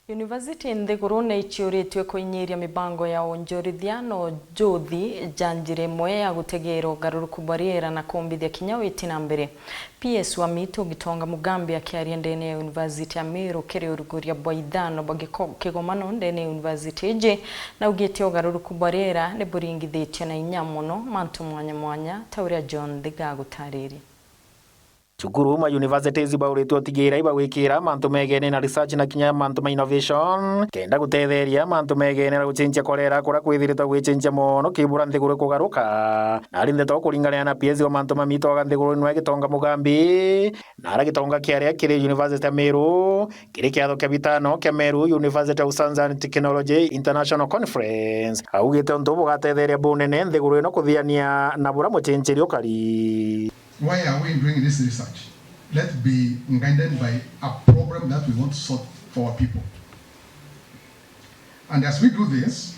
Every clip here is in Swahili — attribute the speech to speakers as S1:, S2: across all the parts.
S1: University nthiguru ni ichiuritwe kuinyiria mibango ya Wonjorithia no njuthi janjire imwe ya gutegeera ugaruruku bwa riera na kumbithia kinya witi na mbere. PS wa mitu gitonga mugambi akiaria ndene ya University ya Meru kiri uruguria bwa ithano bwa kigomano ndene ya University iji na ugite ugaruruku bwa riera ni buringithitio na inya muno mantu mwanya mwanya tauria John Thigagutariri.
S2: Cukuru ma universities bauritwo tigira ibawikira mantu megene na research na kinya mantu ma innovation kenda gutetheria mantu megene na gucenjia korera kura kwithiritwo gwicenjia mono kibura nthiguru kugaruka na ari ndeto kuringana na PS wa mantu ma mito ga nthiguru nwe gitonga mugambi na ara gitonga kiaria kiri University ya Meru kiri kiatho kia bitano kia Meru University of Science and Technology International Conference augite ntu bugatetheria bunene nthiguru ino kuthiania na bura mucenjeri ukari.
S3: Why are we doing this research? Let's be guided by a problem that we want to solve for our people. And as we do this,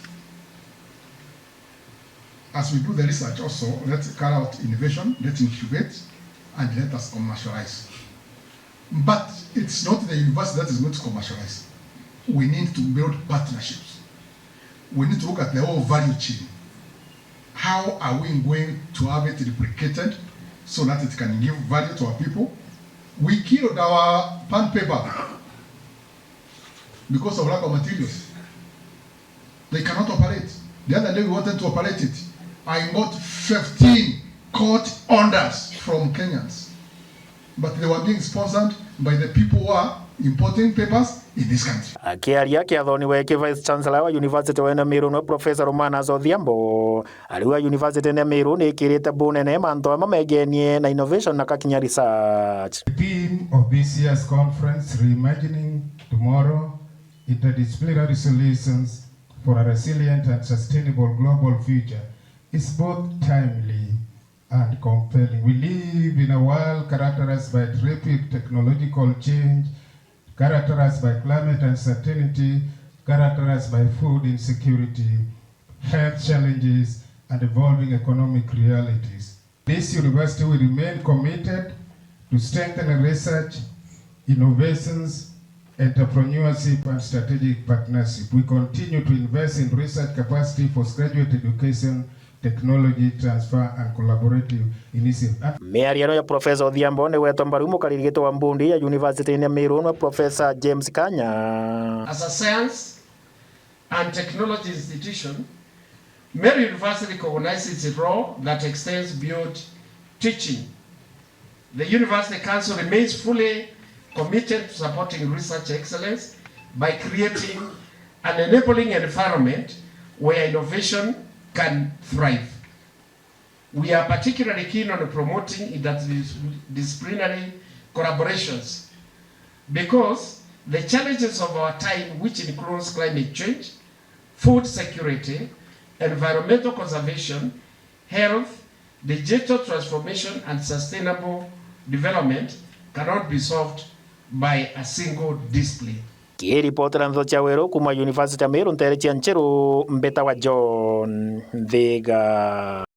S3: as we do the research also, let's carry out innovation, let's incubate, and let us commercialize. But it's not the university that is going to commercialize. We need to build partnerships. We need to look at the whole value chain. How are we going to have it replicated so that it can give value to our people? We killed our pen paper because of lack of materials. They cannot operate. The other day we wanted to operate it. I got 15 court orders from Kenyans. But they were being sponsored by the people who are importing papers in this country.
S2: Akiaria kiathoni weke Vice Chancellor wa University wa Meru no Professor Romana Odhiambo aliwa University ya Meru ni kirite bunene manto amegenie na innovation na kakinya research.
S4: The theme of this year's conference, Reimagining Tomorrow, Interdisciplinary Solutions for a Resilient and Sustainable Global Future, is both timely and compelling. We live in a world characterized by rapid technological change, characterized by climate uncertainty, characterized by food insecurity, health challenges, and evolving economic realities. This university will remain committed to strengthening research, innovations, entrepreneurship, and strategic partnership. We continue to invest in research capacity, postgraduate education, technology transfer, and collaborative initiative.
S2: Meariano ya Professor Odhiambo ni weto mbaru mukarigito wa mbundi ya University ya Meru na Professor James Kanya.
S5: As a science and technology institution, Meru University recognizes its role that extends beyond teaching. The University Council remains fully committed to supporting research excellence by creating an enabling environment where innovation can thrive. We are particularly keen on promoting interdisciplinary collaborations because the challenges of our time, which includes climate change, food security, environmental conservation, health, digital transformation, and sustainable development cannot be solved by a single discipline.
S2: Kiripotera ntho cha Weru kuma University ya Meru ntere chia Ncheru mbeta wa John Thiga.